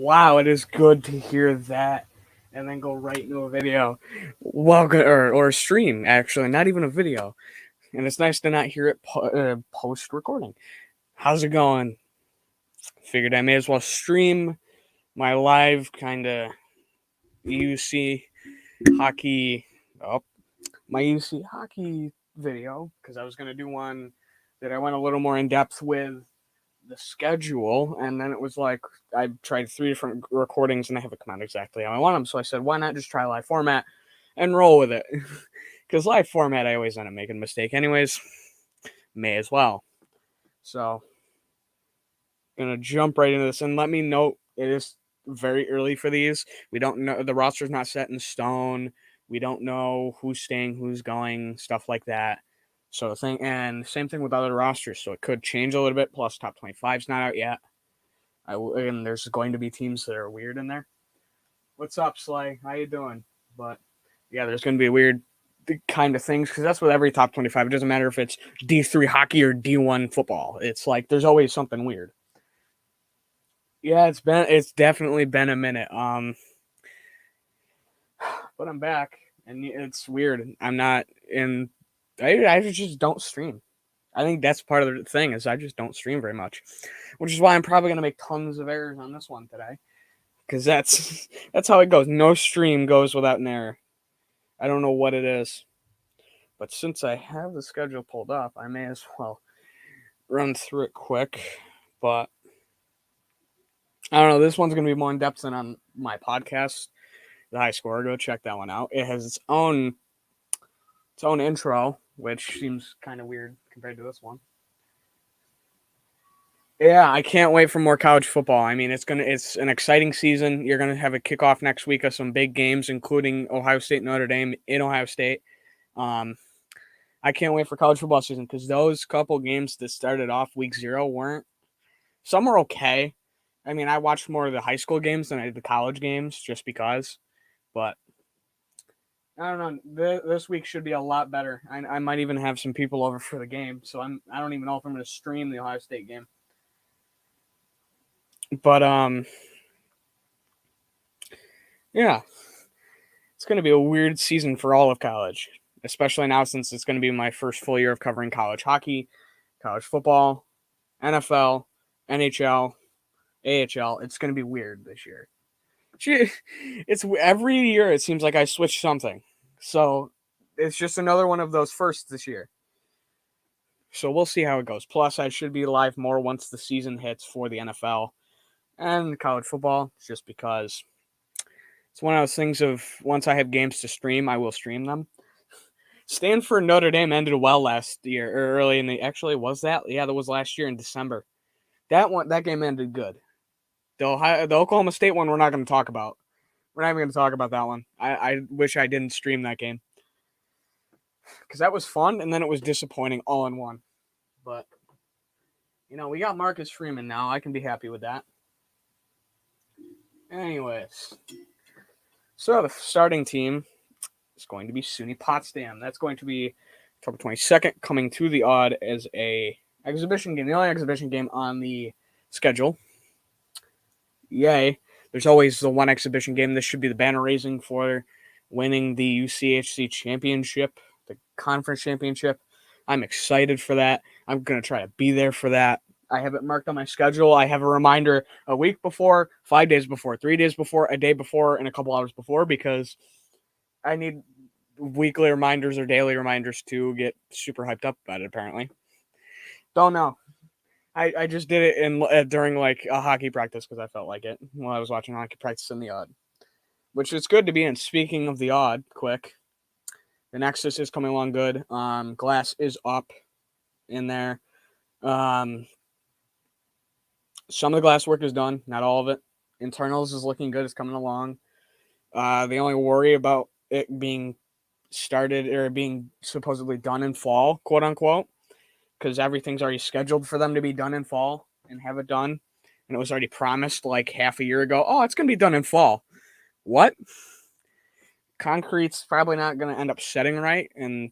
Wow, it is good to hear that and then go right into a video. Welcome, or a stream, actually, not even a video. And it's nice to not hear it post recording. How's it going? Figured I may as well stream my live kind of UC hockey, oh, my UC hockey video, because I was going to do one that I went a little more in depth with the schedule, and then it was like I tried 3 different recordings and they haven't come out exactly how I want them. So I said, why not just try live format and roll with it? Because live format, I always end up making a mistake, anyways. May as well. So, gonna jump right into this and let me know it is very early for these. We don't know, the roster's not set in stone. We don't know who's staying, who's going, stuff like that. So and same thing with other rosters. So it could change a little bit. Plus, top 25's not out yet. And there's going to be teams that are weird in there. What's up, Slay? How you doing? But yeah, there's going to be weird kind of things because that's with every top 25. It doesn't matter if it's D3 hockey or D1 football. It's like there's always something weird. Yeah, it's definitely been a minute. But I'm back, and it's weird. I'm not in. I just don't stream. I think that's part of the thing is I just don't stream very much, which is why I'm probably gonna make tons of errors on this one today, because that's how it goes. No stream goes without an error. I don't know what it is, but since I have the schedule pulled up, I may as well run through it quick. But I don't know. This one's gonna be more in depth than on my podcast, The High Score. Go check that one out. It has its own intro, which seems kind of weird compared to this one. Yeah, I can't wait for more college football. I mean, it's an exciting season. You're gonna have a kickoff next week of some big games, including Ohio State, Notre Dame in Ohio State. I can't wait for college football season because those couple games that started off week 0 weren't. Some were okay. I mean, I watched more of the high school games than I did the college games just because. But I don't know. This week should be a lot better. I might even have some people over for the game, so I don't even know if I'm going to stream the Ohio State game. But yeah, it's going to be a weird season for all of college, especially now since it's going to be my first full year of covering college hockey, college football, NFL, NHL, AHL. It's going to be weird this year. It's every year it seems like I switch something. So it's just another one of those firsts this year. So we'll see how it goes. Plus, I should be live more once the season hits for the NFL and college football, just because it's one of those things of once I have games to stream, I will stream them. Stanford Notre Dame ended well last year, or early in the. Actually, was that? Yeah, that was last year in December. That game ended good. The Oklahoma State one, we're not going to talk about. We're not even going to talk about that one. I wish I didn't stream that game because that was fun, and then it was disappointing all in one. But we got Marcus Freeman now. I can be happy with that. Anyways, so the starting team is going to be SUNY Potsdam. That's going to be October 22nd, coming to the Odd as a exhibition game. The only exhibition game on the schedule. Yay. There's always the one exhibition game. This should be the banner raising for winning the UCHC championship, the conference championship. I'm excited for that. I'm going to try to be there for that. I have it marked on my schedule. I have a reminder a week before, 5 days before, 3 days before, a day before, and a couple hours before because I need weekly reminders or daily reminders to get super hyped up about it, apparently. Don't know. I just did it during like a hockey practice because I felt like it while I was watching hockey practice in the Odd, which is good to be in. Speaking of the Odd, quick, the Nexus is coming along good. Glass is up in there. Some of the glass work is done, not all of it. Internals is looking good. It's coming along. The only worry about it being started or being supposedly done in fall, quote unquote, because everything's already scheduled for them to be done in fall and have it done. And it was already promised like half a year ago. Oh, it's going to be done in fall. What? Concrete's probably not going to end up setting right. And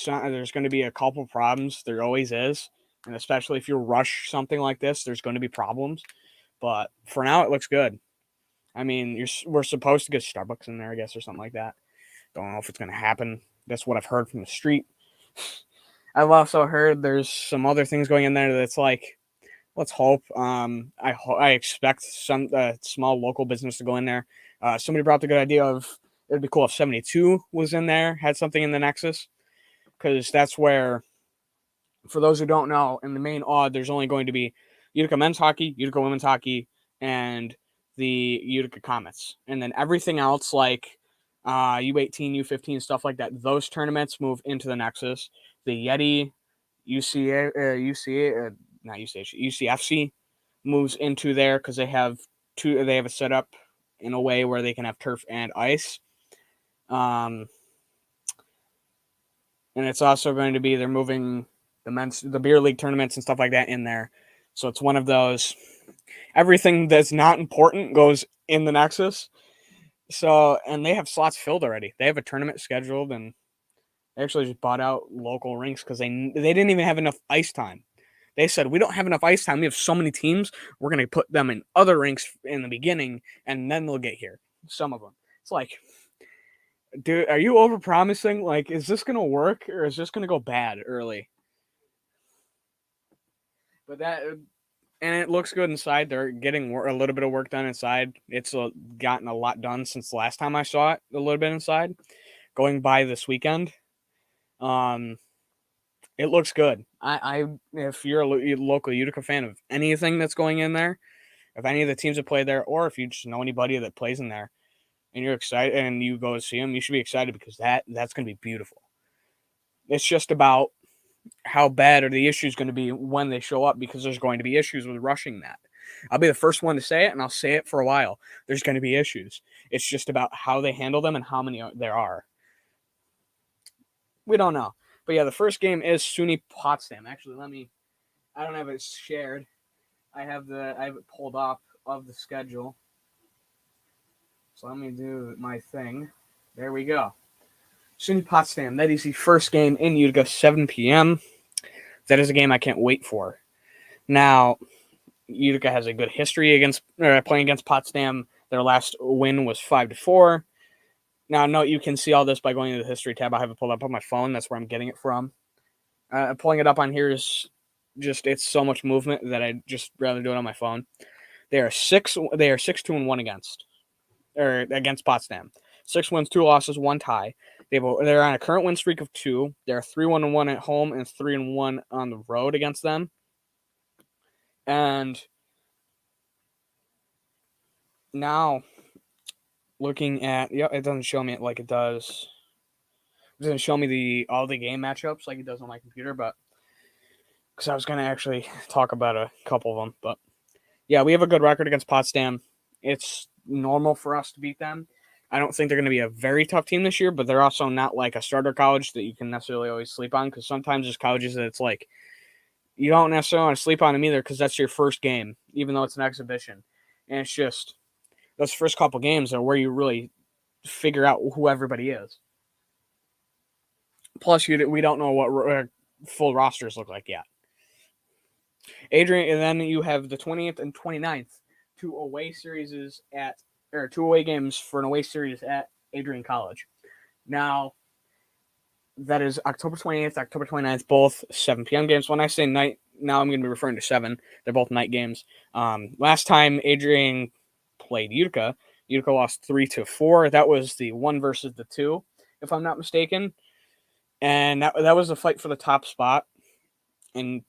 there's going to be a couple problems. There always is. And especially if you rush something like this, there's going to be problems. But for now, it looks good. I mean, we're supposed to get Starbucks in there, I guess, or something like that. Don't know if it's going to happen. That's what I've heard from the street. I've also heard there's some other things going in there that's like, let's hope. I expect some small local business to go in there. Somebody brought the good idea of it'd be cool if 72 was in there, had something in the Nexus, because that's where, for those who don't know, in the main odd, there's only going to be Utica men's hockey, Utica women's hockey, and the Utica Comets. And then everything else, like U18, U15, stuff like that, those tournaments move into the Nexus. The Yeti, not UCH, UCFC moves into there because they have a setup in a way where they can have turf and ice. And it's also going to be, they're moving the beer league tournaments and stuff like that in there. So it's one of those, everything that's not important goes in the Nexus. So, and they have slots filled already. They have a tournament scheduled, and they actually just bought out local rinks because they didn't even have enough ice time. They said, we don't have enough ice time. We have so many teams. We're going to put them in other rinks in the beginning, and then they'll get here. Some of them. It's like, dude, are you overpromising? Like, is this going to work, or is this going to go bad early? But and it looks good inside. They're getting a little bit of work done inside. It's gotten a lot done since the last time I saw it, a little bit inside. Going by this weekend. It looks good. If you're a local Utica fan of anything that's going in there, if any of the teams that play there, or if you just know anybody that plays in there, and you're excited and you go see them, you should be excited because that's going to be beautiful. It's just about how bad are the issues going to be when they show up, because there's going to be issues with rushing that. I'll be the first one to say it, and I'll say it for a while. There's going to be issues. It's just about how they handle them and how many there are. We don't know. But yeah, the first game is SUNY Potsdam. Actually, I don't have it shared. I have it pulled up of the schedule. So let me do my thing. There we go. SUNY Potsdam. That is the first game in Utica, 7 p.m. That is a game I can't wait for. Now, Utica has a good history playing against Potsdam. Their last win was 5-4. Now, note you can see all this by going to the history tab. I have it pulled up on my phone. That's where I'm getting it from. Pulling it up on here is just, it's so much movement that I'd just rather do it on my phone. They are 6-2-1 against Potsdam. 6 wins, 2 losses, 1 tie. They're on a current win streak of 2. They're 3-1-1 at home and 3-1 on the road against them. And now, looking at, it doesn't show me it like it does. It doesn't show me all the game matchups like it does on my computer, but because I was going to actually talk about a couple of them. But yeah, we have a good record against Potsdam. It's normal for us to beat them. I don't think they're going to be a very tough team this year, but they're also not like a starter college that you can necessarily always sleep on, because sometimes there's colleges that it's like you don't necessarily want to sleep on them either because that's your first game, even though it's an exhibition. And it's just those first couple games are where you really figure out who everybody is. Plus, we don't know what full rosters look like yet. Adrian, and then you have the 20th and 29th, two away games for an away series at Adrian College. Now, that is October 28th, October 29th, both 7 p.m. games. When I say night, now I'm going to be referring to 7. They're both night games. Last time Adrian played Utica lost 3-4. That was the 1 versus the 2, if I'm not mistaken. And that was a fight for the top spot. And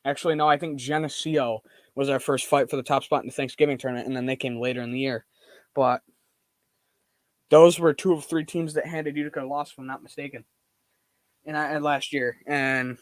actually, no, I think Geneseo was our first fight for the top spot in the Thanksgiving tournament, and then they came later in the year. But those were 2 of 3 teams that handed Utica a loss, if I'm not mistaken, last year. And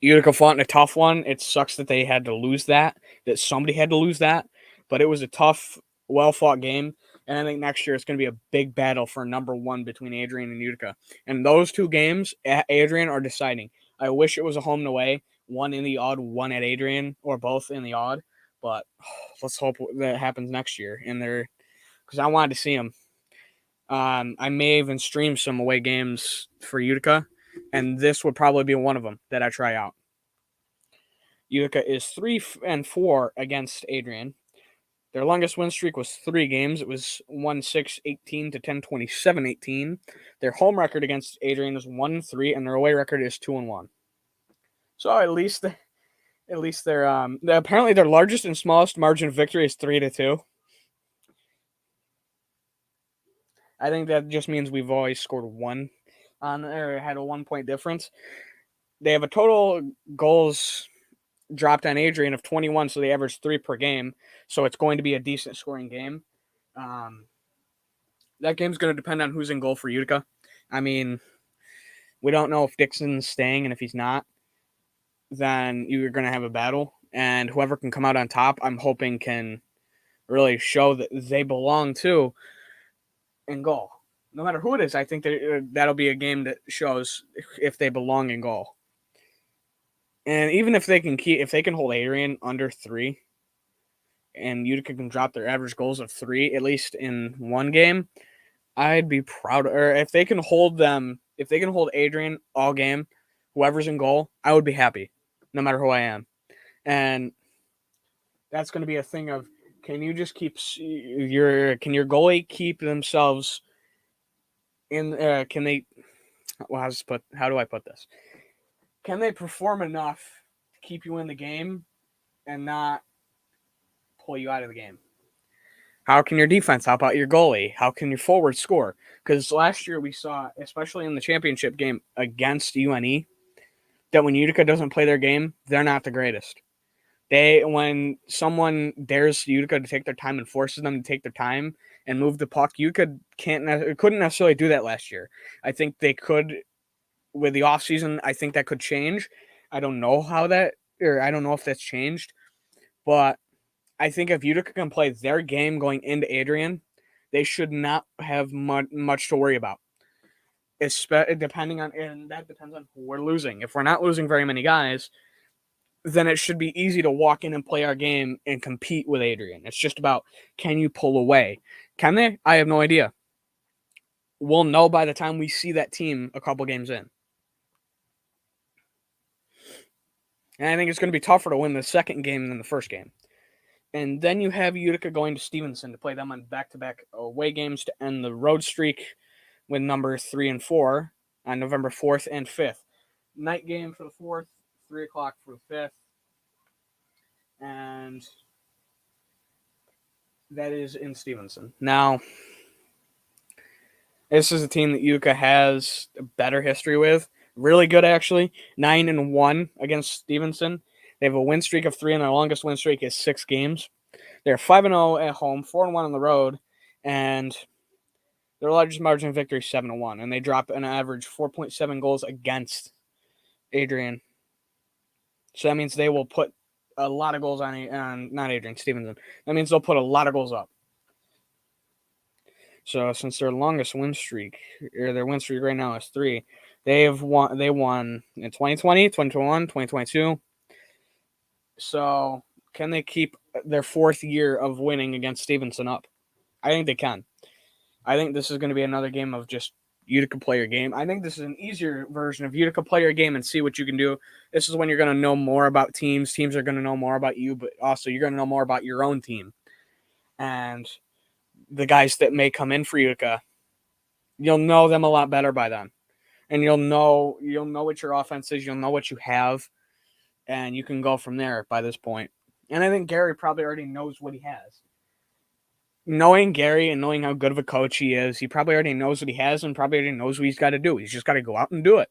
Utica fought in a tough one. It sucks that they had to lose that somebody had to lose that. But it was a tough, well-fought game. And I think next year it's going to be a big battle for number 1 between Adrian and Utica. And those 2 games at Adrian are deciding. I wish it was a home and away, 1 in the odd, 1 at Adrian, or both in the odd. But let's hope that happens next year. Because I wanted to see them. I may even stream some away games for Utica, and this would probably be one of them that I try out. Utica is 3-4 against Adrian. Their longest win streak was 3 games. It was 1-6-18 to 10-27-18. Their home record against Adrian is 1-3, and their away record is 2-1. So at least they're apparently their largest and smallest margin of victory is 3-2. I think that just means we've always scored one on or had a 1-point difference. They have a total goals dropped on Adrian of 21, so they average 3 per game. So it's going to be a decent scoring game. That game's going to depend on who's in goal for Utica. I mean, we don't know if Dixon's staying, and if he's not, then you're going to have a battle. And whoever can come out on top, I'm hoping can really show that they belong to in goal. No matter who it is, I think that'll be a game that shows if they belong in goal. And even if they can hold Adrian under 3, and Utica can drop their average goals of 3 at least in one game, I'd be proud. Or if they can hold Adrian all game, whoever's in goal, I would be happy, no matter who I am. And that's going to be a thing of, can you just can your goalie keep themselves in? Can they? Well, how do I put this? Can they perform enough to keep you in the game and not pull you out of the game? How can your defense help out your goalie? How can your forward score? Because last year we saw, especially in the championship game against UNE, that when Utica doesn't play their game, they're not the greatest. When someone dares Utica to take their time and forces them to take their time and move the puck, Utica couldn't necessarily do that last year. I think they could with the offseason. I think that could change. I don't know I don't know if that's changed, but I think if Utica can play their game going into Adrian, they should not have much to worry about. And that depends on who we're losing. If we're not losing very many guys, then it should be easy to walk in and play our game and compete with Adrian. It's just about, can you pull away? Can they? I have no idea. We'll know by the time we see that team a couple games in. And I think it's going to be tougher to win the second game than the first game. And then you have Utica going to Stevenson to play them on back-to-back away games to end the road streak with number 3 and 4 on November 4th and 5th. Night game for the 4th, 3 o'clock for the 5th. And that is in Stevenson. Now, this is a team that Utica has a better history with. Really good, actually. 9-1 against Stevenson. They have a win streak of 3, and their longest win streak is 6 games. They're 5-0 at home, 4-1 on the road, and their largest margin of victory is 7-1. And they drop an average 4.7 goals against Adrian. So that means they will put a lot of goals on not Adrian, Stevenson. That means they'll put a lot of goals up. So since their longest win streak, or their win streak right now is 3, they won in 2020, 2021, 2022. So can they keep their 4th year of winning against Stevenson up? I think they can. I think this is going to be another game of just Utica player game. I think this is an easier version of Utica player game and see what you can do. This is when you're going to know more about teams. Teams are going to know more about you, but also you're going to know more about your own team. And the guys that may come in for Utica, you'll know them a lot better by then. And you'll know what your offense is, you'll know what you have, and you can go from there by this point. And I think Gary probably already knows what he has. Knowing Gary and knowing how good of a coach he is, he probably already knows what he has and probably already knows what he's got to do. He's just got to go out and do it.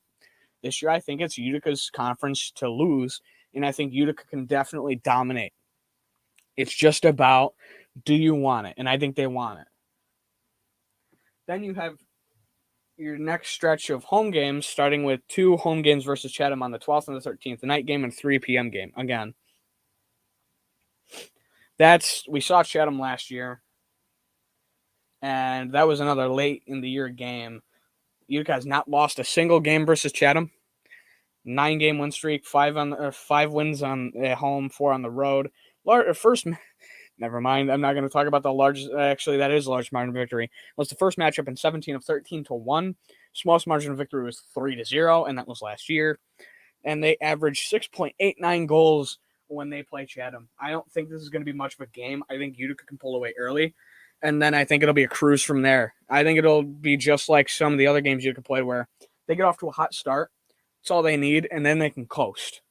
This year, I think it's Utica's conference to lose, and I think Utica can definitely dominate. It's just about, do you want it? And I think they want it. Then you have your next stretch of home games, starting with 2 home games versus Chatham on the 12th and the 13th, the night game and 3 p.m. game. Again, we saw Chatham last year, and that was another late in the year game. Utica has not lost a single game versus Chatham. 9-game win streak, 5 wins at home, 4 on the road. Never mind. I'm not going to talk about the largest. Actually, that is a large margin of victory. It was the first matchup in 17 of 13 to 1. Smallest margin of victory was 3-0, and that was last year. And they averaged 6.89 goals when they play Chatham. I don't think this is going to be much of a game. I think Utica can pull away early, and then I think it'll be a cruise from there. I think it'll be just like some of the other games Utica played where they get off to a hot start. That's all they need, and then they can coast.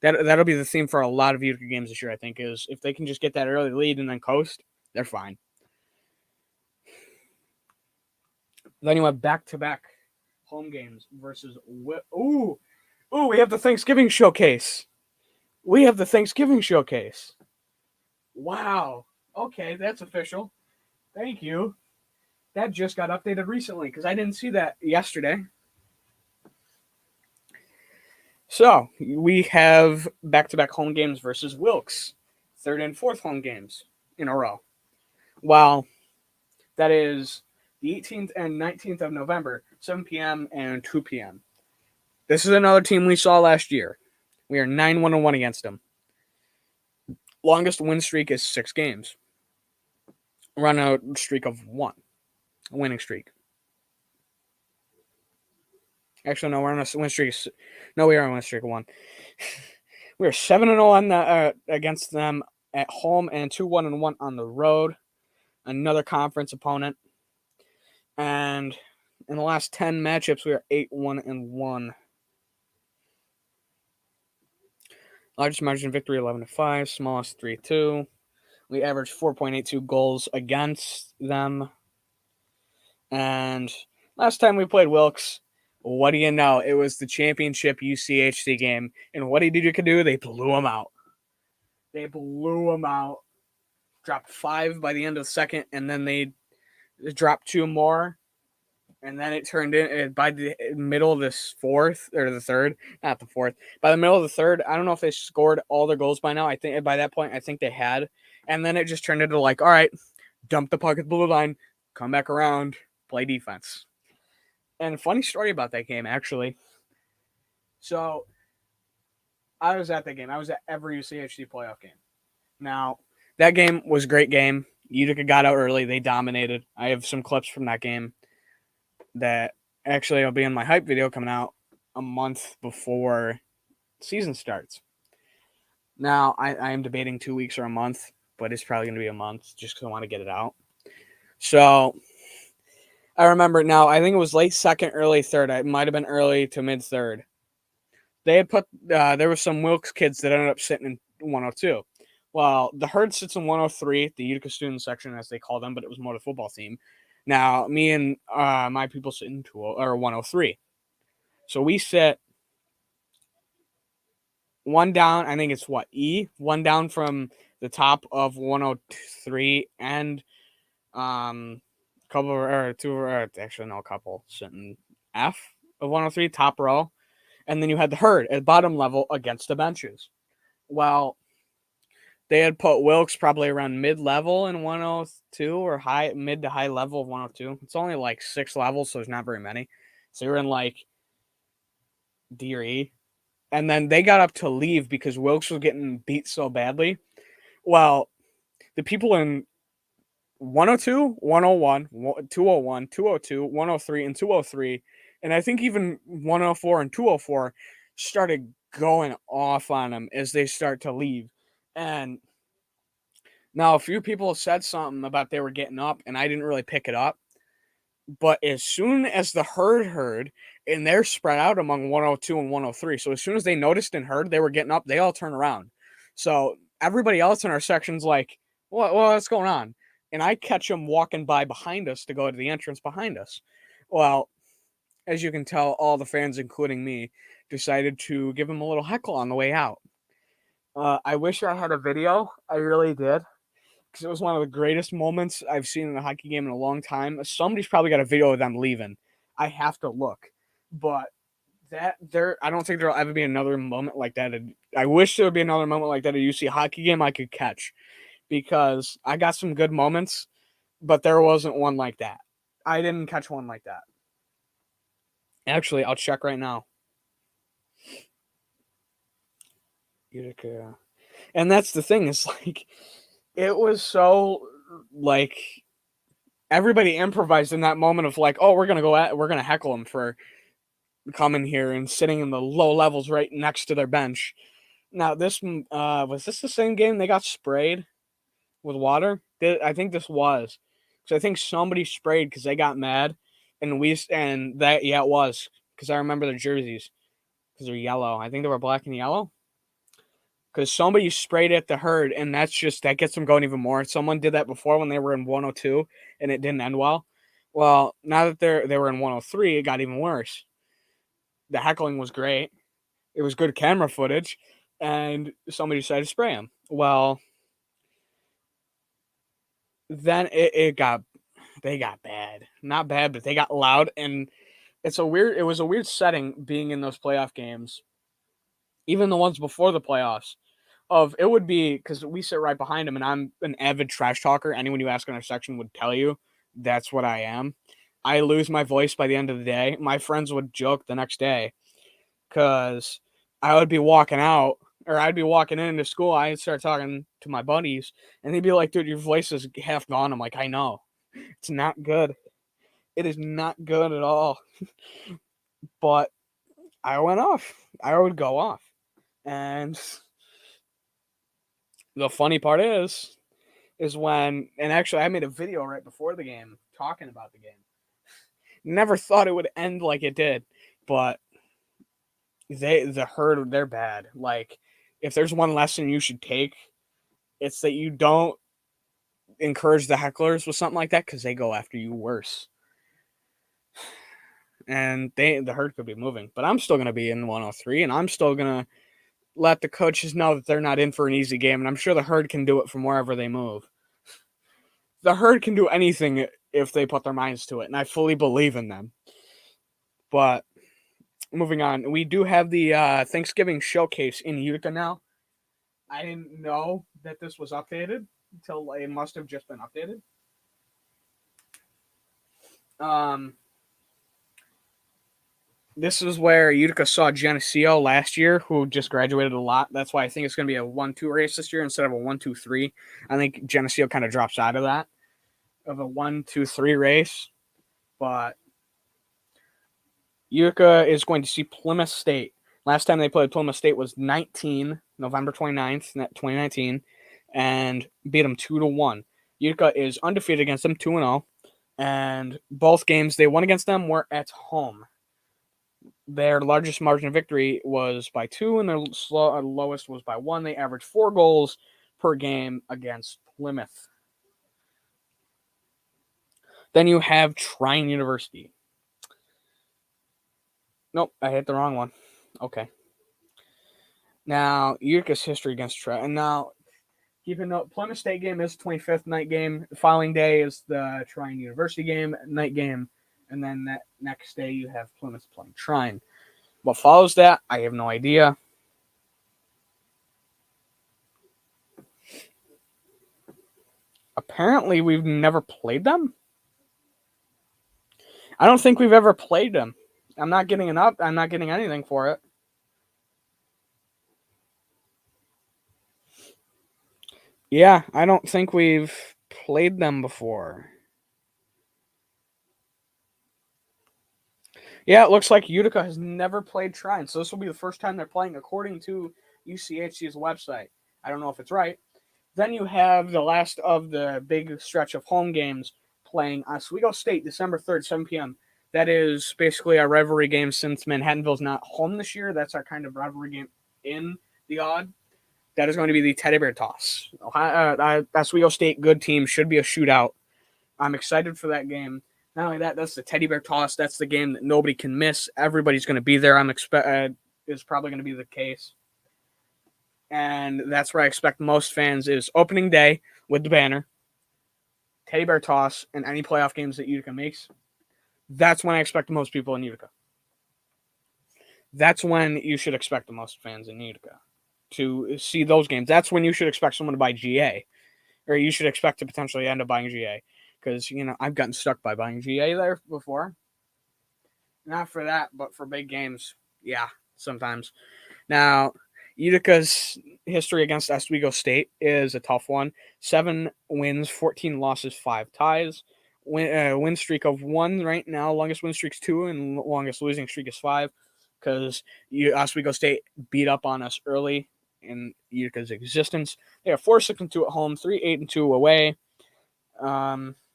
That'll be the theme for a lot of Utica games this year, I think, is if they can just get that early lead and then coast, they're fine. Then you have back-to-back home games versus... Ooh, we have the Thanksgiving showcase. Wow. Okay, that's official. Thank you. That just got updated recently because I didn't see that yesterday. So, we have back-to-back home games versus Wilkes. Third and fourth home games in a row. Well, that is the 18th and 19th of November, 7 p.m. and 2 p.m. This is another team we saw last year. We are 9-1-1 against them. Longest win streak is 6 games. We're on a streak of 1. A winning streak. Actually, no, we're on a win streak. No, we are on a win streak of 1. We are 7-0 against them at home and 2-1-1 on the road. Another conference opponent. And in the last 10 matchups, we are 8-1-1. Largest margin of victory, 11-5. Smallest, 3-2. We averaged 4.82 goals against them. And last time we played Wilkes, what do you know? It was the championship UCHC game. And what did Utica do? They blew them out. Dropped 5 by the end of the second, and then they dropped 2 more. And then it turned in by the middle of this fourth, or the third, not the fourth. By the middle of the third, I don't know if they scored all their goals by now. I think by that point, I think they had. And then it just turned into like, all right, dump the puck at the blue line, come back around, play defense. And funny story about that game, actually. So, I was at that game. I was at every UCHC playoff game. Now, that game was a great game. Utica got out early. They dominated. I have some clips from that game that actually will be in my hype video coming out a month before season starts. Now, I am debating 2 weeks or a month, but it's probably going to be a month just because I want to get it out. So, I remember now, I think it was late second, early third. It might have been early to mid third. They had put, there were some Wilkes kids that ended up sitting in 102. Well, the herd sits in 103, the Utica student section, as they call them, but it was more the football theme. Now, me and my people sit in 103. So we sit one down. I think it's E? One down from the top of 103 and a couple sitting F of 103, top row. And then you had the herd at bottom level against the benches. Well, they had put Wilkes probably around mid-level in 102 or mid to high level of 102. It's only like 6 levels, so there's not very many. So you're in like D or E. And then they got up to leave because Wilkes was getting beat so badly. Well, the people in 102, 101, 201, 202, 103, and 203, and I think even 104 and 204 started going off on them as they start to leave. And now a few people said something about they were getting up, and I didn't really pick it up. But as soon as the herd, and they're spread out among 102 and 103, so as soon as they noticed and heard they were getting up, they all turn around. So everybody else in our section's like, what's going on? And I catch them walking by behind us to go to the entrance behind us. Well, as you can tell, all the fans, including me, decided to give them a little heckle on the way out. I wish I had a video. I really did. Because it was one of the greatest moments I've seen in a hockey game in a long time. Somebody's probably got a video of them leaving. I have to look. But I don't think there'll ever be another moment like that. I wish there would be another moment like that at a UC hockey game I could catch. Because I got some good moments, but there wasn't one like that. I didn't catch one like that. Actually, I'll check right now. Utica. And that's the thing, is like, it was so, like, everybody improvised in that moment of like, oh, we're going to heckle them for coming here and sitting in the low levels right next to their bench. Now this was this the same game they got sprayed with water? I think this was. So I think somebody sprayed because they got mad, and that yeah it was because I remember the jerseys because they're yellow. I think they were black and yellow. Because somebody sprayed at the herd, and that gets them going even more. Someone did that before when they were in 102, and it didn't end well. Well, now that they were in 103, it got even worse. The heckling was great. It was good camera footage, and somebody decided to spray him. Well, then it got they got bad. Not bad, but they got loud, and it was a weird setting being in those playoff games, even the ones before the playoffs. It would be because we sit right behind him, and I'm an avid trash talker. Anyone you ask in our section would tell you that's what I am. I lose my voice by the end of the day. My friends would joke the next day because I would be walking out or I'd be walking into school. I'd start talking to my buddies, and they'd be like, "Dude, your voice is half gone." I'm like, "I know, it's not good. It is not good at all." But I went off. I would go off, and the funny part is when, and actually I made a video right before the game talking about the game. Never thought it would end like it did, but the herd, they're bad. Like, if there's one lesson you should take, it's that you don't encourage the hecklers with something like that because they go after you worse. And the herd could be moving, but I'm still gonna be in 103, and I'm still gonna let the coaches know that they're not in for an easy game, and I'm sure the herd can do it from wherever they move. The herd can do anything if they put their minds to it, and I fully believe in them. But moving on, we do have the Thanksgiving showcase in Utica now. I didn't know that this was updated until it must have just been updated. This is where Utica saw Geneseo last year, who just graduated a lot. That's why I think it's going to be a 1-2 race this year instead of a 1-2-3. I think Geneseo kind of drops out of that, of a 1-2-3 race. But Utica is going to see Plymouth State. Last time they played Plymouth State was November 29th, 2019, and beat them 2-1. Utica is undefeated against them, 2-0, and both games they won against them were at home. Their largest margin of victory was by 2, and their lowest was by 1. They averaged 4 goals per game against Plymouth. Then you have Trine University. Nope, I hit the wrong one. Okay. Now, Utica's history against Trine. And now, keep in note, Plymouth State game is the 25th night game. The following day is the Trine University game, night game. And then that next day you have Plymouth playing Trine. What follows that, I have no idea. Apparently, we've never played them. I don't think we've ever played them. I'm not getting anything for it. Yeah, I don't think we've played them before. Yeah, it looks like Utica has never played Trine, so this will be the first time they're playing according to UCHC's website. I don't know if it's right. Then you have the last of the big stretch of home games playing Oswego State, December 3rd, 7 p.m. That is basically our rivalry game since Manhattanville's not home this year. That's our kind of rivalry game in the odd. That is going to be the Teddy Bear Toss. Oswego State, good team, should be a shootout. I'm excited for that game. Not only that, that's the Teddy Bear Toss. That's the game that nobody can miss. Everybody's going to be there. Is probably going to be the case. And that's where I expect most fans is opening day with the banner, Teddy Bear Toss, and any playoff games that Utica makes. That's when I expect the most people in Utica. That's when you should expect the most fans in Utica to see those games. That's when you should expect someone to buy GA, or you should expect to potentially end up buying GA. Because, I've gotten stuck by buying GA there before. Not for that, but for big games, yeah, sometimes. Now, Utica's history against Oswego State is a tough one. 7 wins, 14 losses, 5 ties. Win streak of 1 right now. Longest win streak's 2, and longest losing streak is 5. Because Oswego State beat up on us early in Utica's existence. They have 4-6-2 at home, 3-8-2 away.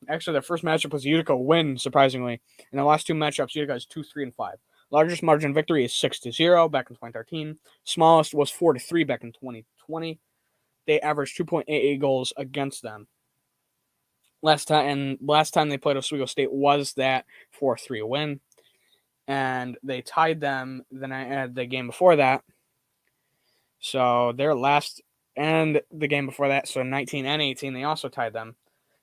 Actually, their first matchup was Utica win, surprisingly. In the last two matchups, Utica is 2-3-5. Largest margin of victory is 6-0 back in 2013. Smallest was 4-3 back in 2020. They averaged 2.88 goals against them. Last time they played Oswego State was that 4-3 win, and they tied them the game before that. So their last and the game before that, so 19 and 18, they also tied them.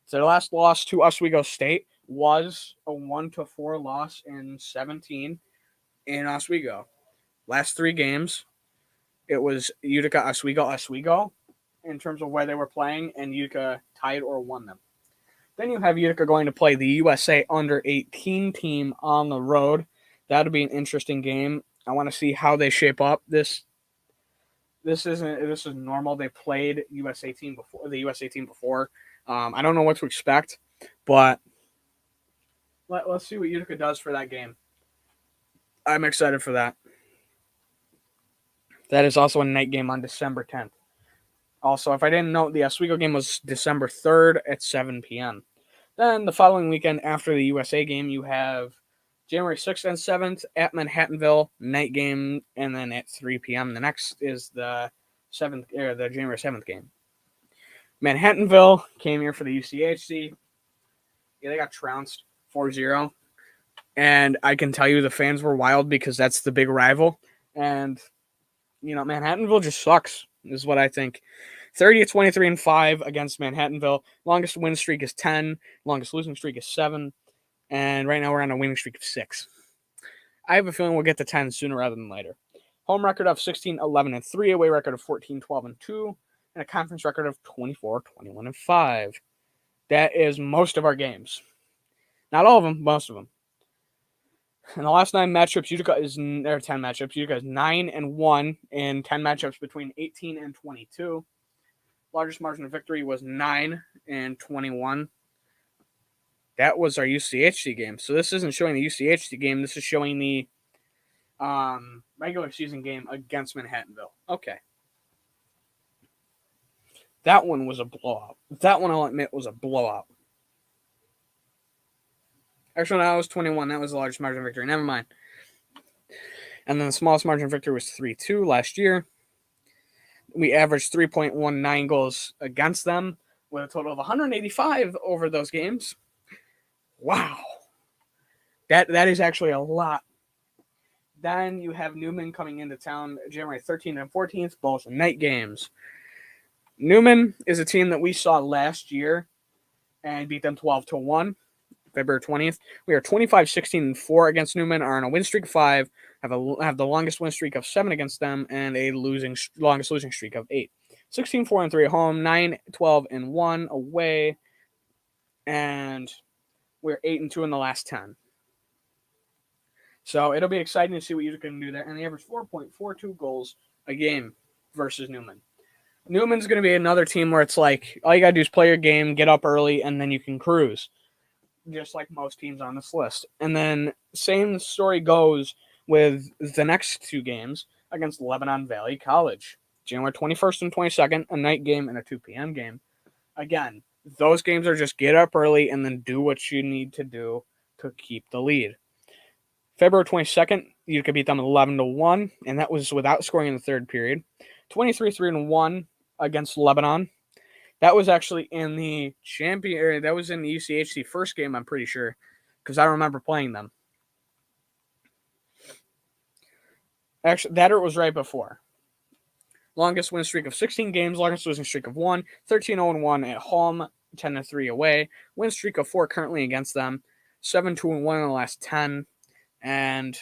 So their last loss to Oswego State was a 1-4 loss in 17 in Oswego. Last three games, it was Utica, Oswego in terms of where they were playing, and Utica tied or won them. Then you have Utica going to play the USA under-18 team on the road. That'll be an interesting game. I want to see how they shape up. This is normal. They played the USA team before. I don't know what to expect, but let's see what Utica does for that game. I'm excited for that. That is also a night game on December 10th. Also, if I didn't know, the Oswego game was December 3rd at 7 p.m. Then the following weekend after the USA game, you have January 6th and 7th at Manhattanville, night game, and then at 3 p.m. The next is the January 7th game. Manhattanville came here for the UCHC. Yeah, they got trounced 4-0. And I can tell you the fans were wild because that's the big rival. And, Manhattanville just sucks, is what I think. 30-23-5 against Manhattanville. Longest win streak is 10. Longest losing streak is 7. And right now we're on a winning streak of 6. I have a feeling we'll get to 10 sooner rather than later. Home record of 16-11-3, away record of 14-12-2, and a conference record of 24-21-5. That is most of our games. Not all of them, most of them. In the last 9 matchups, Utica is 10 matchups. Utica is 9-1 in 10 matchups between 18 and 22. Largest margin of victory was 9-21. That was our UCHC game. So this isn't showing the UCHC game. This is showing the regular season game against Manhattanville. Okay. That one was a blowout. That one, I'll admit, was a blowout. Actually, no, that was 21. That was the largest margin of victory. Never mind. And then the smallest margin of victory was 3-2 last year. We averaged 3.19 goals against them with a total of 185 over those games. Wow. That is actually a lot. Then you have Newman coming into town January 13th and 14th, both night games. Newman is a team that we saw last year and beat them 12-1. February 20th. We are 25-16-4 against Newman, are on a win streak of 5, have the longest win streak of 7 against them, and a longest losing streak of 8. 16-4-3 at home, 9-12-1 away, and we're 8-2 in the last 10. So it'll be exciting to see what Utica can do there. And they average 4.42 goals a game versus Newman. Newman's going to be another team where it's like, all you got to do is play your game, get up early, and then you can cruise. Just like most teams on this list. And then same story goes with the next 2 games against Lebanon Valley College. January 21st and 22nd, a night game and a 2 p.m. game. Again, those games are just get up early and then do what you need to do to keep the lead. February 22nd, you could beat them 11-1, and that was without scoring in the third period. 23-1 against Lebanon. That was actually in the that was in the UCHC first game, I'm pretty sure, because I remember playing them. Actually, that was right before. Longest win streak of 16 games, longest losing streak of 1, 13-0-1 at home, 10-3 away. Win streak of 4 currently against them, 7-2-1 in the last 10, and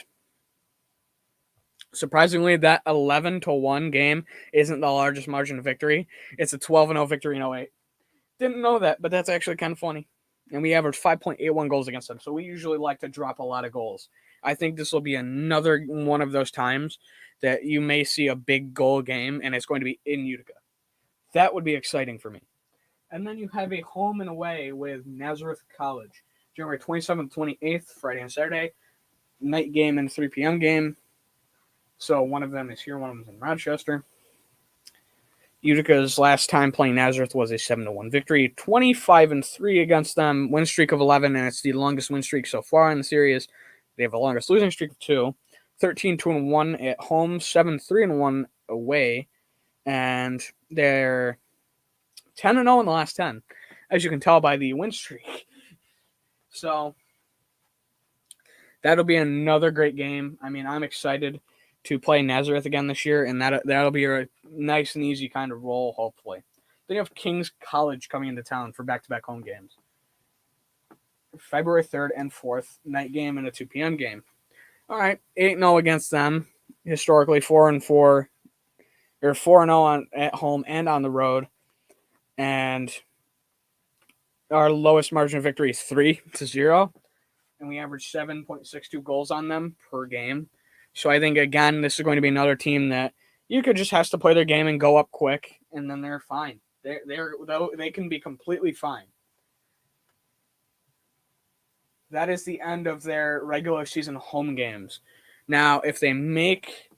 surprisingly, that 11-1 game isn't the largest margin of victory. It's a 12-0 victory in 08. Didn't know that, but that's actually kind of funny. And we averaged 5.81 goals against them, so we usually like to drop a lot of goals. I think this will be another one of those times that you may see a big goal game, and it's going to be in Utica. That would be exciting for me. And then you have a home and away with Nazareth College. January 27th, 28th, Friday and Saturday. Night game and 3 p.m. game. So one of them is here, one of them is in Rochester. Utica's last time playing Nazareth was a 7-1 victory, 25-3 against them, win streak of 11, and it's the longest win streak so far in the series. They have the longest losing streak of 2, 13-1 at home, 7-3-1 away, and they're 10-0 in the last 10, as you can tell by the win streak. So that'll be another great game. I mean, I'm excited to play Nazareth again this year, and that'll be a nice and easy kind of roll, hopefully. Then you have King's College coming into town for back-to-back home games. February 3rd and 4th, night game and a 2 p.m. game. All right, 8-0 against them. Historically, 4-4, or 4-0 at home and on the road. And our lowest margin of victory is 3-0. And we average 7.62 goals on them per game. So I think, again, this is going to be another team that Utica just has to play their game and go up quick, and then they're fine. They can be completely fine. That is the end of their regular season home games. Now, if they can make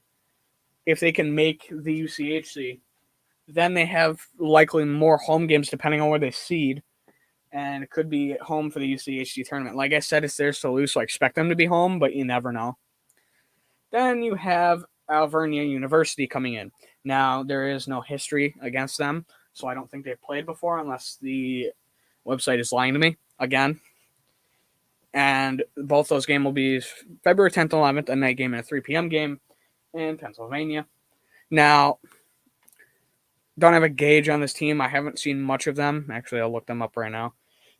the UCHC, then they have likely more home games depending on where they seed, and it could be at home for the UCHC tournament. Like I said, it's theirs to lose, so I expect them to be home, but you never know. Then you have Alvernia University coming in. Now, there is no history against them, so I don't think they've played before unless the website is lying to me again. And both those games will be February 10th and 11th, a night game and a 3 p.m. game in Pennsylvania. Now, don't have a gauge on this team. I haven't seen much of them. Actually, I'll look them up right now.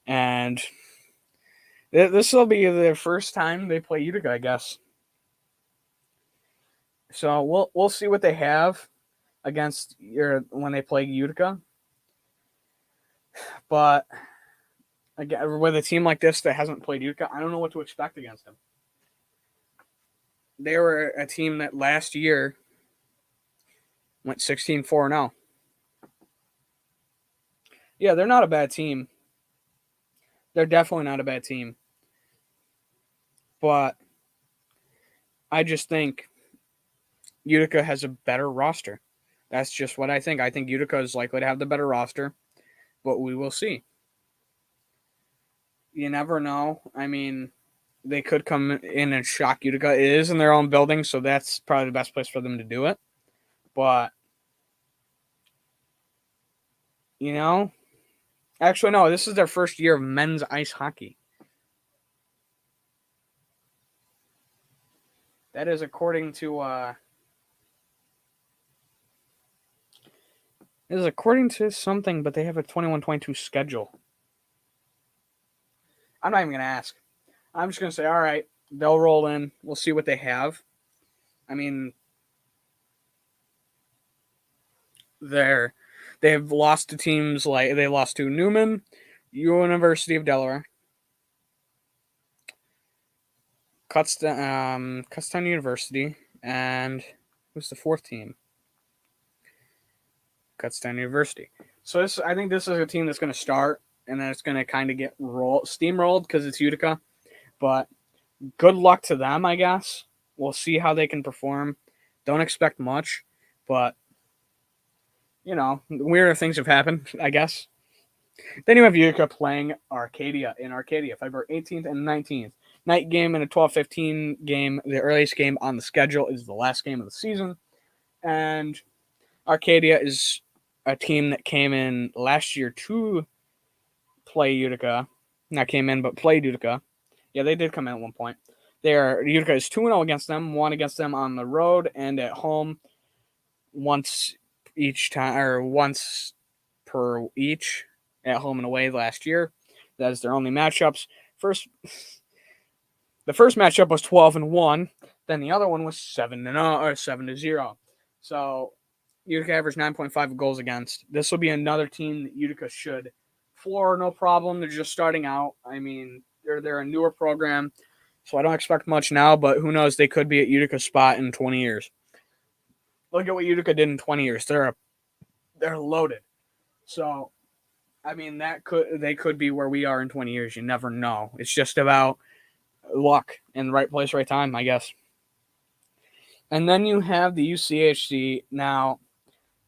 And this will be the first time they play Utica, I guess. So we'll see what they have against when they play Utica. But again, with a team like this that hasn't played Utica, I don't know what to expect against them. They were a team that last year went 16-4-0. Yeah, they're not a bad team. They're definitely not a bad team. But I just think Utica has a better roster. That's just what I think. I think Utica is likely to have the better roster, but we will see. You never know. I mean, they could come in and shock Utica. It is in their own building, so that's probably the best place for them to do it. But, actually, no, this is their first year of men's ice hockey. That is according to something, but they have a 21-22 schedule. I'm not even going to ask. I'm just going to say, all right, they'll roll in. We'll see what they have. I mean, they've lost to teams like they lost to Newman, University of Delaware, Kutztown University, and who's the fourth team? Kutztown University. So I think this is a team that's going to start, and then it's going to kind of get steamrolled because it's Utica. But good luck to them, I guess. We'll see how they can perform. Don't expect much, but, weirder things have happened, I guess. Then you have Utica playing Arcadia in Arcadia, February 18th and 19th. Night game and a 12:15 game. The earliest game on the schedule is the last game of the season. And Arcadia is a team that came in last year to play Utica. Not came in, but played Utica. Yeah, they did come in at one point. Utica is 2-0 against them, 1 against them on the road and at home once per each at home and away last year. That is their only matchups. The first matchup was 12-1, then the other one was 7-0 or 7-0. So Utica averaged 9.5 goals against. This will be another team that Utica should floor no problem. They're just starting out. I mean, they're a newer program, so I don't expect much now, but who knows? They could be at Utica's spot in 20 years. Look at what Utica did in 20 years. They're loaded. So, I mean, they could be where we are in 20 years. You never know. It's just about luck and right place, right time, I guess. And then you have the UCHC. Now,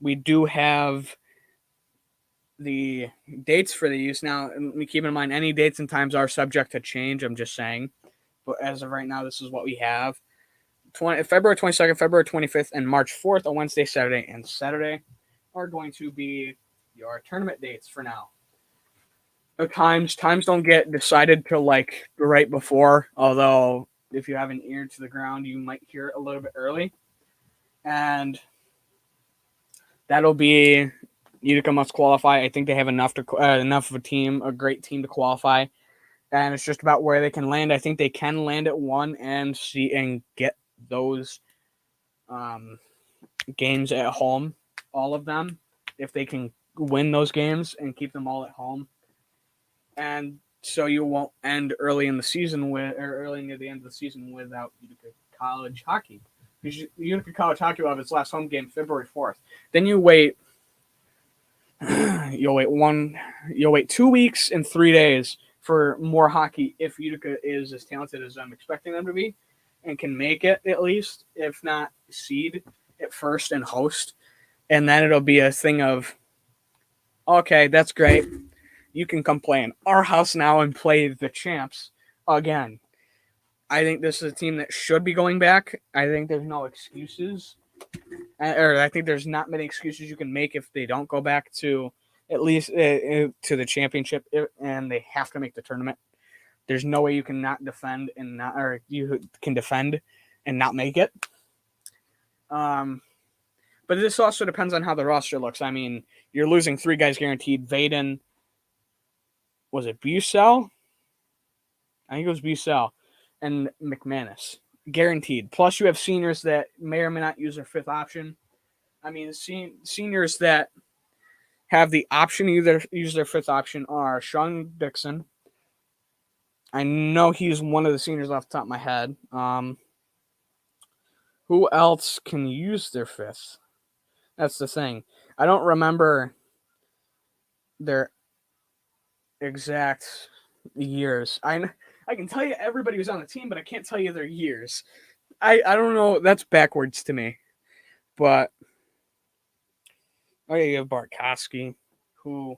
we do have the dates for these. Now, keep in mind, any dates and times are subject to change. I'm just saying. But as of right now, this is what we have. February 22nd, February 25th, and March 4th, on Wednesday, Saturday, and Saturday, are going to be your tournament dates for now. Times don't get decided till like right before, although if you have an ear to the ground, you might hear it a little bit early. And that'll be Utica must qualify. I think they have enough of a great team to qualify, and it's just about where they can land. I think they can land at one and get those games at home, all of them, if they can win those games and keep them all at home. And so you won't end early in the season early near the end of the season without Utica College hockey. Because Utica College hockey will have its last home game February 4th. Then you wait. You'll wait 2 weeks and 3 days for more hockey if Utica is as talented as I'm expecting them to be, and can make it at least, if not seed at first and host. And then it'll be a thing of, okay, that's great. You can come play in our house now and play the champs again. I think this is a team that should be going back. I think there's no excuses. Or I think there's not many excuses you can make if they don't go back to at least to the championship, and they have to make the tournament. There's no way you can not defend and not, or you can defend and not make it. But this also depends on how the roster looks. I mean, you're losing 3 guys guaranteed. Vaden, was it Bucell? I think it was Bucell, and McManus, guaranteed. Plus, you have seniors that may or may not use their 5th option. I mean, seniors that have the option to either use their 5th option are Sean Dixon. I know he's one of the seniors off the top of my head. Who else can use their 5th? That's the thing. I don't remember their exact years. I can tell you everybody who's on the team, but I can't tell you their years. I don't know. That's backwards to me. But you have Bartkowski, who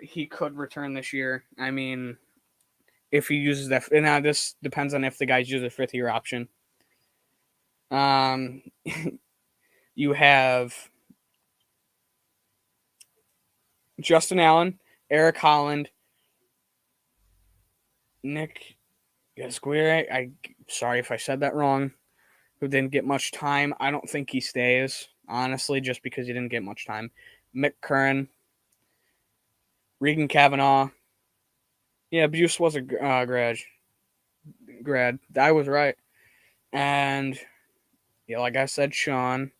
he could return this year. I mean, if he uses that. Now, this depends on if the guys use their 5th-year option. You have Justin Allen, Eric Holland, Nick Gasquire. I'm sorry if I said that wrong. Who didn't get much time. I don't think he stays, honestly, just because he didn't get much time. Mick Curran, Regan Kavanaugh. Yeah, Buse was a grad. I was right. And yeah, like I said, Sean.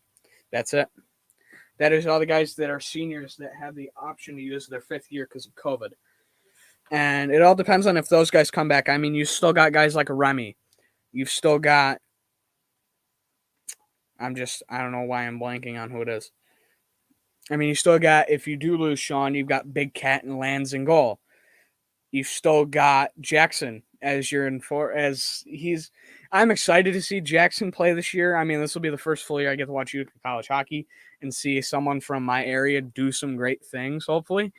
That's it. That is all the guys that are seniors that have the option to use their 5th year because of COVID. And it all depends on if those guys come back. I mean, you still got guys like Remy. You've still got. I don't know why I'm blanking on who it is. I mean, you still got, if you do lose Sean, you've got Big Cat and Lands in goal. You've still got Jackson as I'm excited to see Jackson play this year. I mean, this will be the first full year I get to watch Utica College hockey and see someone from my area do some great things, hopefully.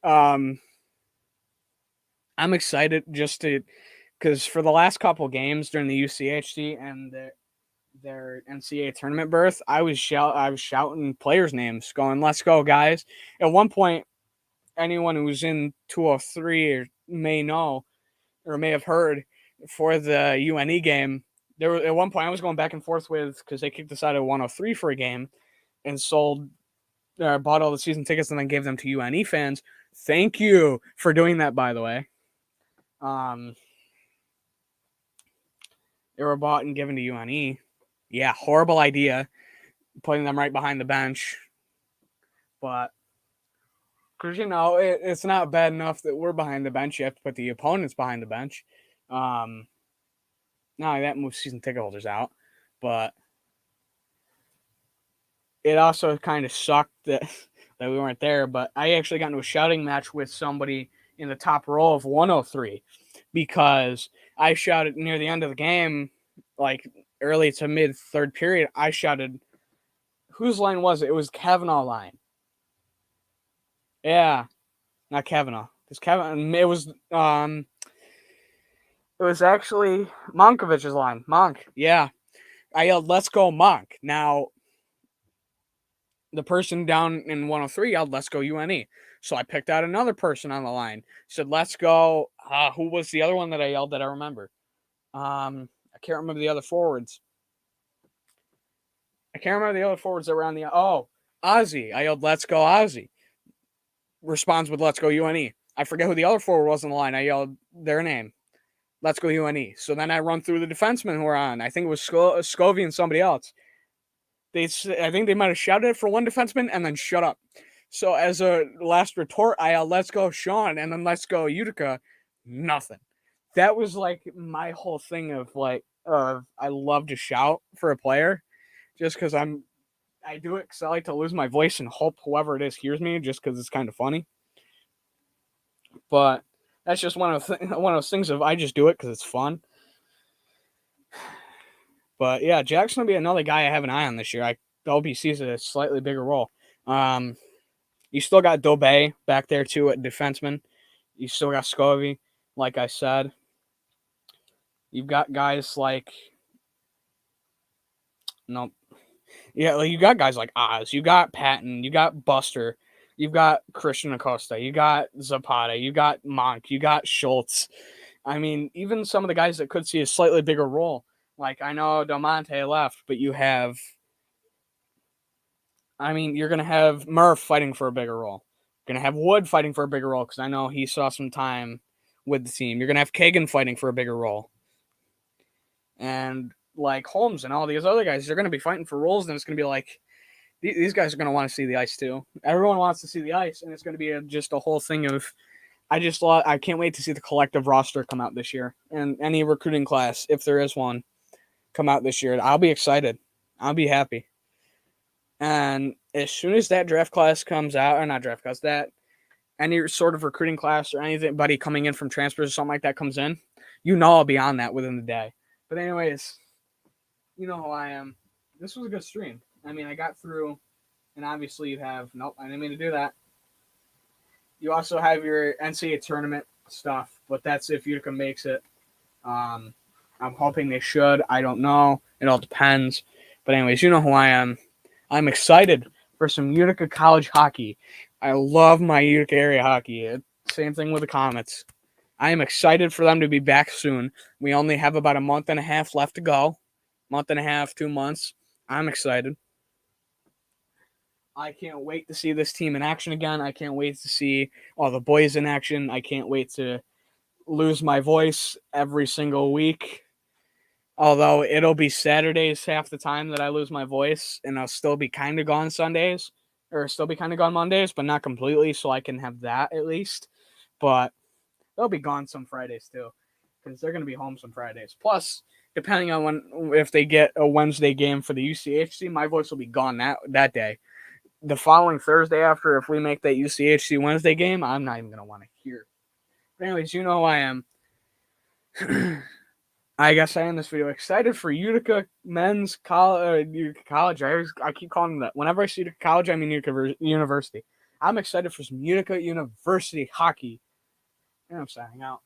I'm excited because for the last couple games during the UCHC and their NCAA tournament berth, I was shouting players' names, going, "Let's go, guys!" At one point, anyone who's in 203 may know or may have heard for the UNE game. At one point I was going back and forth with, because they kicked us out of 103 for a game and bought all the season tickets and then gave them to UNE fans. Thank you for doing that, by the way. They were bought and given to UNE. Yeah, horrible idea, putting them right behind the bench. But, because, it's not bad enough that we're behind the bench. You have to put the opponents behind the bench. Not only that, moves season ticket holders out. But it also kind of sucked that we weren't there. But I actually got into a shouting match with somebody in the top row of 103 because I shouted near the end of the game, like early to mid 3rd period, I shouted Whose line was it? It was Kavanaugh line. Yeah, not Kavanaugh. It was actually Monkovich's line. Monk. Yeah. I yelled, "Let's go, Monk." Now, the person down in 103 yelled, "Let's go, UNE." So I picked out another person on the line. Said, "Let's go." Who was the other one that I yelled that I remember? I can't remember the other forwards. That were on the. Oh, Ozzy. I yelled, "Let's go, Ozzy." Responds with, "Let's go, UNE." I forget who the other forward was on the line. I yelled their name. "Let's go, UNE." So then I run through the defensemen who were on. I think it was Scovey and somebody else. I think they might have shouted it for one defenseman and then shut up. So as a last retort, I yelled, "Let's go, Sean," and then "Let's go, Utica." Nothing. That was like my whole thing of like, I love to shout for a player, just because I do it because I like to lose my voice and hope whoever it is hears me, just because it's kind of funny. But that's just one of those things of I just do it because it's fun. But yeah, Jackson will be another guy I have an eye on this year. I hope he sees a slightly bigger role. You still got Dobé back there too at defenseman. You still got Scovey, like I said. You've got guys like no, yeah, like you got guys like Oz. You got Patton. You got Buster. You've got Christian Acosta. You got Zapata. You got Monk. You got Schultz. I mean, even some of the guys that could see a slightly bigger role. Like I know Delmonte left, but you have. I mean, you're gonna have Murph fighting for a bigger role. You're gonna have Wood fighting for a bigger role because I know he saw some time with the team. You're gonna have Kagan fighting for a bigger role, and like Holmes and all these other guys, they're gonna be fighting for roles, and it's gonna be like these guys are gonna want to see the ice too. Everyone wants to see the ice, and it's gonna be just a whole thing of. I can't wait to see the collective roster come out this year, and any recruiting class, if there is one, come out this year. I'll be excited. I'll be happy. And as soon as that draft class comes out, or not draft class, that any sort of recruiting class or anybody coming in from transfers or something like that comes in, I'll be on that within the day. But anyways, you know who I am. This was a good stream. I mean, I got through, and obviously you have, nope, I didn't mean to do that. You also have your NCAA tournament stuff, but that's if Utica makes it. I'm hoping they should. I don't know. It all depends. But anyways, you know who I am. I'm excited for some Utica college hockey. I love my Utica area hockey. Same thing with the Comets. I am excited for them to be back soon. We only have about a month and a half left to go. Month and a half, 2 months. I'm excited. I can't wait to see this team in action again. I can't wait to see all the boys in action. I can't wait to lose my voice every single week. Although it'll be Saturdays half the time that I lose my voice, and I'll still be kind of gone Sundays, or still be kind of gone Mondays, but not completely, so I can have that at least. But they'll be gone some Fridays too, because they're going to be home some Fridays. Plus, depending on if they get a Wednesday game for the UCHC, my voice will be gone that day. The following Thursday after, if we make that UCHC Wednesday game, I'm not even going to want to hear. But anyways, you know who I am. I guess I end this video excited for Utica men's college. Utica College. I keep calling them that. Whenever I see Utica College, I mean Utica University. I'm excited for some Utica University hockey. And I'm signing out.